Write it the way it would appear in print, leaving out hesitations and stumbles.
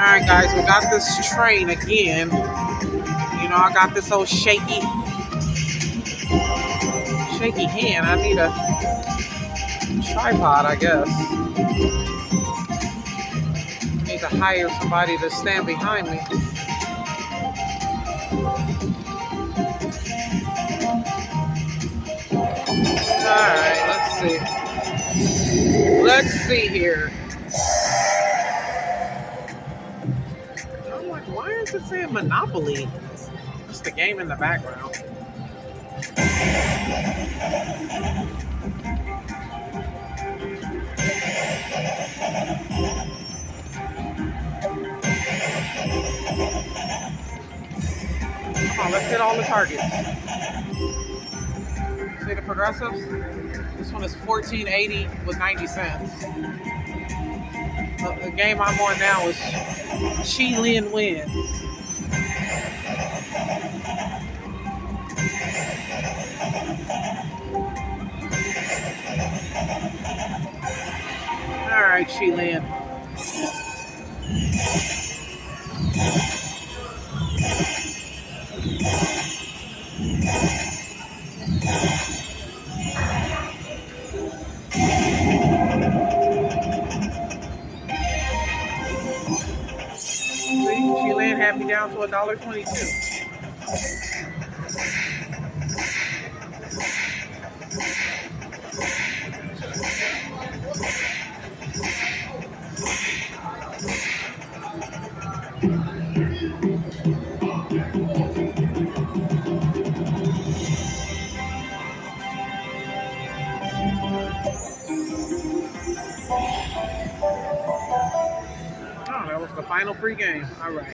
Alright guys, we got this train again. You know, I got this old shaky hand. I need a tripod, I guess. Need to hire somebody to stand behind me. Alright, let's see. Let's see here. I'm like, why is it saying Monopoly? It's the game in the background. Come on, let's hit all the targets. See the progressives? This one is $14.80 with 90 cents. The game I'm on now is Chi Lin wins. All right, Chi Lin. See, Chi Lin had me down to $1.22. Oh, that was the final free game. All right.